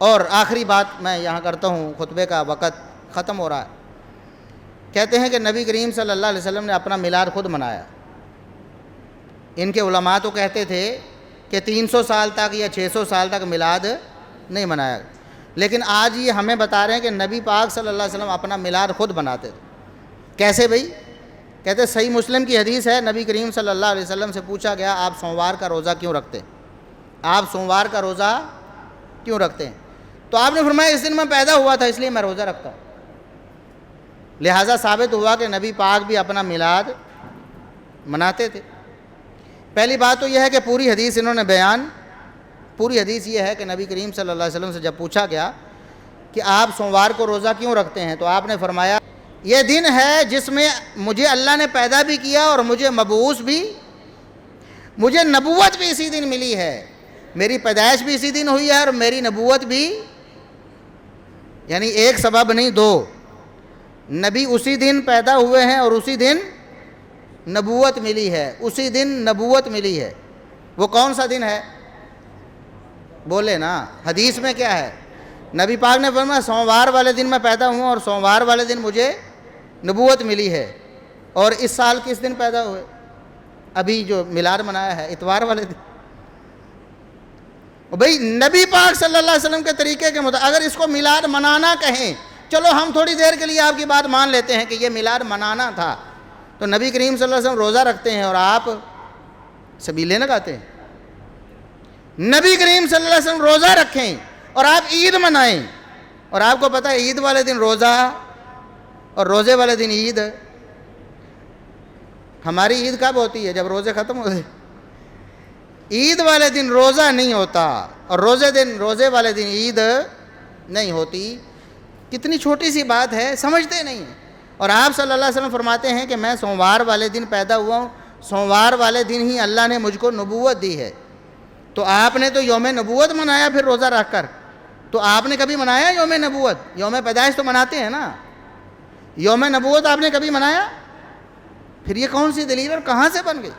اور آخری بات میں یہاں کرتا ہوں، خطبے کا وقت ختم ہو رہا ہے۔ کہتے ہیں کہ نبی کریم صلی اللہ علیہ وسلم نے اپنا میلاد خود منایا۔ ان کے علماء تو کہتے تھے کہ 300 سال تک یا 600 سال تک میلاد نہیں منایا، لیکن آج یہ ہمیں بتا رہے ہیں کہ نبی پاک صلی اللہ علیہ وسلم اپنا میلاد خود بناتے تھے۔ کیسے بھئی؟ کہتے صحیح مسلم کی حدیث ہے، نبی کریم صلی اللہ علیہ وسلم سے پوچھا گیا آپ سوموار کا روزہ کیوں رکھتے ہیں؟ آپ سوموار کا روزہ کیوں رکھتے ہیں؟ تو آپ نے فرمایا اس دن میں پیدا ہوا تھا اس لیے میں روزہ رکھتا ہوں۔ لہٰذا ثابت ہوا کہ نبی پاک بھی اپنا میلاد مناتے تھے۔ پہلی بات تو یہ ہے کہ پوری حدیث انہوں نے پوری حدیث یہ ہے کہ نبی کریم صلی اللہ علیہ وسلم سے جب پوچھا گیا کہ آپ سوموار کو روزہ کیوں رکھتے ہیں تو آپ نے فرمایا یہ دن ہے جس میں مجھے اللہ نے پیدا بھی کیا اور مجھے مجھے نبوت بھی اسی دن ملی ہے، میری پیدائش بھی اسی دن ہوئی ہے اور میری نبوت بھی، یعنی ایک سبب نہیں دو، نبی اسی دن پیدا ہوئے ہیں اور اسی دن نبوت ملی ہے، اسی دن نبوت ملی ہے۔ وہ کون سا دن ہے؟ بولے نا، حدیث میں کیا ہے؟ نبی پاک نے فرمایا سوموار والے دن میں پیدا ہوں اور سوموار والے دن مجھے نبوت ملی ہے۔ اور اس سال کس دن پیدا ہوئے؟ ابھی جو میلاد منایا ہے اتوار والے دن۔ بھئی نبی پاک صلی اللہ علیہ وسلم کے طریقے کے مطابق اگر اس کو میلاد منانا کہیں، چلو ہم تھوڑی دیر کے لیے آپ کی بات مان لیتے ہیں کہ یہ میلاد منانا تھا، تو نبی کریم صلی اللہ علیہ وسلم روزہ رکھتے ہیں اور آپ سبیلے لگاتے ہیں۔ نبی کریم صلی اللہ علیہ وسلم روزہ رکھیں اور آپ عید منائیں، اور آپ کو پتہ ہے عید والے دن روزہ اور روزے والے دن عید۔ ہماری عید کب ہوتی ہے؟ جب روزے ختم ہوتے ہیں۔ عید والے دن روزہ نہیں ہوتا اور روزے والے دن عید نہیں ہوتی۔ کتنی چھوٹی سی بات ہے، سمجھتے نہیں ہیں۔ اور آپ صلی اللہ علیہ وسلم فرماتے ہیں کہ میں سوموار والے دن پیدا ہوا ہوں، سوموار والے دن ہی اللہ نے مجھ کو نبوت دی ہے۔ تو آپ نے تو یوم نبوت منایا پھر روزہ رکھ کر، تو آپ نے کبھی منایا یوم نبوت؟ یوم پیدائش تو مناتے ہیں نا، یوم نبوت آپ نے کبھی منایا؟ پھر یہ کون سی دلیل اور کہاں سے بن گئی؟